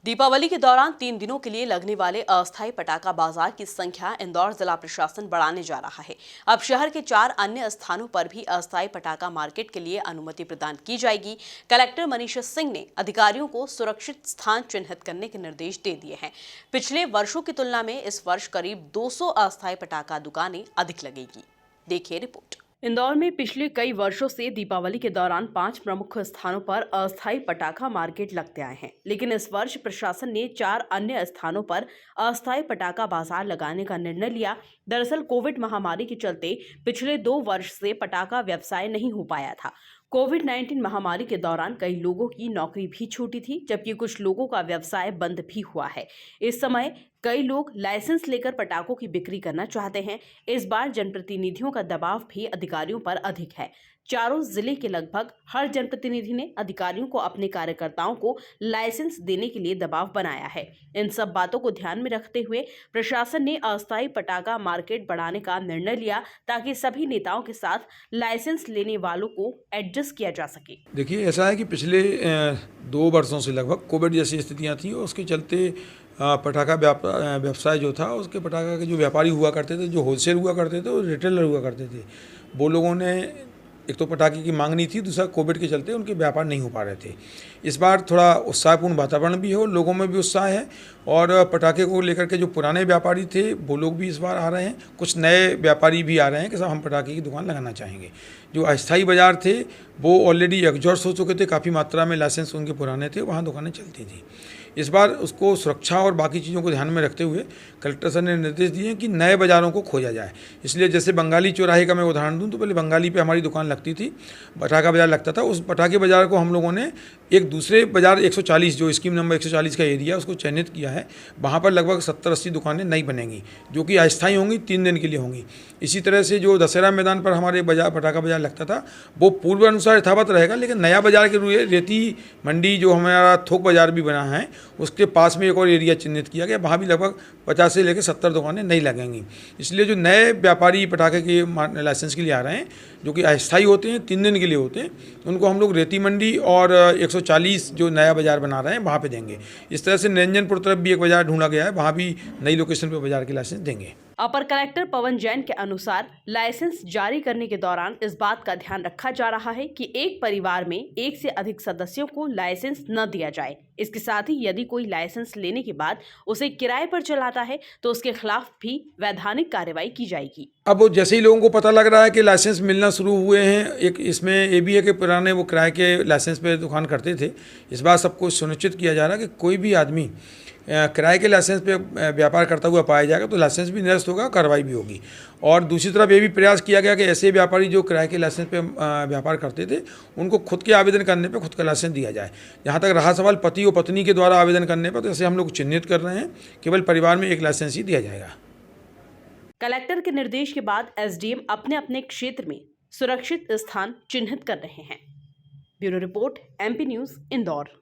दीपावली के दौरान 3 दिनों के लिए लगने वाले अस्थायी पटाखा बाजार की संख्या इंदौर जिला प्रशासन बढ़ाने जा रहा है। अब शहर के 4 अन्य स्थानों पर भी अस्थायी पटाखा मार्केट के लिए अनुमति प्रदान की जाएगी। कलेक्टर मनीषा सिंह ने अधिकारियों को सुरक्षित स्थान चिन्हित करने के निर्देश दे दिए हैं। पिछले वर्षों की तुलना में इस वर्ष करीब 200 अस्थायी पटाखा दुकानें अधिक लगेगी। देखिए रिपोर्ट। इंदौर में पिछले कई वर्षों से दीपावली के दौरान 5 प्रमुख स्थानों पर अस्थायी पटाखा मार्केट लगते आए हैं, लेकिन इस वर्ष प्रशासन ने 4 अन्य स्थानों पर अस्थायी पटाखा बाजार लगाने का निर्णय लिया। दरअसल कोविड महामारी के चलते पिछले 2 वर्ष से पटाखा व्यवसाय नहीं हो पाया था। कोविड-19 महामारी के दौरान कई लोगों की नौकरी भी छूटी थी, जबकि कुछ लोगों का व्यवसाय बंद भी हुआ है। इस समय कई लोग लाइसेंस लेकर पटाखों की बिक्री करना चाहते हैं। इस बार जनप्रतिनिधियों का दबाव भी अधिकारियों पर अधिक है। चारों जिले के लगभग हर जनप्रतिनिधि ने अधिकारियों को अपने कार्यकर्ताओं को लाइसेंस देने के लिए दबाव बनाया है। इन सब बातों को ध्यान में रखते हुए प्रशासन ने अस्थायी पटाखा मार्केट बढ़ाने का निर्णय लिया, ताकि सभी नेताओं के साथ लाइसेंस लेने वालों को एडजस्ट किया जा सके। देखिए, ऐसा है कि पिछले 2 वर्षों से लगभग कोविड जैसी स्थितियाँ थी, उसके चलते पटाखा व्यवसाय जो था, उसके पटाखा के जो व्यापारी हुआ करते थे, जो होलसेल हुआ करते थे और रिटेलर हुआ करते थे, वो लोगों ने एक तो पटाखे की मांग नहीं थी, दूसरा कोविड के चलते उनके व्यापार नहीं हो पा रहे थे। इस बार थोड़ा उत्साहपूर्ण वातावरण भी हो, लोगों में भी उत्साह है और पटाखे को लेकर के जो पुराने व्यापारी थे वो लोग भी इस बार आ रहे हैं। कुछ नए व्यापारी भी आ रहे हैं कि साहब हम पटाखे की दुकान लगाना चाहेंगे। जो अस्थायी बाज़ार थे वो ऑलरेडी एग्जॉस्ट हो चुके थे, काफ़ी मात्रा में लाइसेंस उनके पुराने थे, वहाँ दुकानें चलती थी। इस बार उसको सुरक्षा और बाकी चीज़ों को ध्यान में रखते हुए कलेक्टर सर ने निर्देश दिए कि नए बाज़ारों को खोजा जाए। इसलिए जैसे बंगाली चौराहे का मैं उदाहरण दूं तो पहले बंगाली पे हमारी दुकान लगती थी, पटाखा बाज़ार लगता था। उस पटाखे बाज़ार को हम लोगों ने एक दूसरे बाज़ार 140 जो स्कीम नंबर 140 का एरिया उसको चयनित किया है। वहाँ पर लगभग 70-80 दुकानें नई बनेंगी जो कि अस्थायी होंगी, 3 दिन के लिए होंगी। इसी तरह से जो दशहरा मैदान पर हमारे पटाखा बाज़ार लगता था वो पूर्व अनुसार यथावत रहेगा, लेकिन नया बाज़ार के लिए रेती मंडी जो हमारा थोक बाज़ार भी बना है उसके पास में एक और एरिया चिन्हित किया गया, वहाँ भी लगभग 50 से लेकर 70 दुकानें नहीं लगेंगी। इसलिए जो नए व्यापारी पटाखे के लाइसेंस के लिए आ रहे हैं जो कि अस्थायी होते हैं, 3 दिन के लिए होते हैं, उनको हम लोग रेती मंडी और 140 जो नया बाज़ार बना रहे हैं वहाँ पे देंगे। इस तरह से निरंजनपुर तरफ भी एक बाज़ार ढूंढा गया है, वहाँ भी नई लोकेशन पर बाज़ार के लाइसेंस देंगे। अपर कलेक्टर पवन जैन के अनुसार लाइसेंस जारी करने के दौरान इस बात का ध्यान रखा जा रहा है कि एक परिवार में 1 से अधिक सदस्यों को लाइसेंस न दिया जाए। इसके साथ ही यदि कोई लाइसेंस लेने के बाद उसे किराए पर चलाता है तो उसके खिलाफ भी वैधानिक कार्रवाई की जाएगी। अब जैसे ही लोगों को पता लग रहा है कि लाइसेंस मिलना शुरू हुए हैं, एक इसमें ये भी है कि पुराने वो किराए के लाइसेंस पे दुकान करते थे। इस बार सबको सुनिश्चित किया जा रहा है कि कोई भी आदमी किराए के लाइसेंस पे व्यापार करता हुआ पाया जाएगा तो लाइसेंस भी निरस्त होगा, कार्रवाई भी होगी। और दूसरी तरफ ये भी प्रयास किया गया कि ऐसे व्यापारी जो किराए के लाइसेंस पे व्यापार करते थे उनको खुद के आवेदन करने पे खुद का लाइसेंस दिया जाए। जहाँ तक रहा सवाल पति और पत्नी के द्वारा आवेदन करने पर, तो ऐसे हम लोग चिन्हित कर रहे हैं, केवल परिवार में एक लाइसेंस ही दिया जाएगा। कलेक्टर के निर्देश के बाद एसडीएम अपने अपने क्षेत्र में सुरक्षित स्थान चिन्हित कर रहे हैं। Bureau report, MP news, Indore.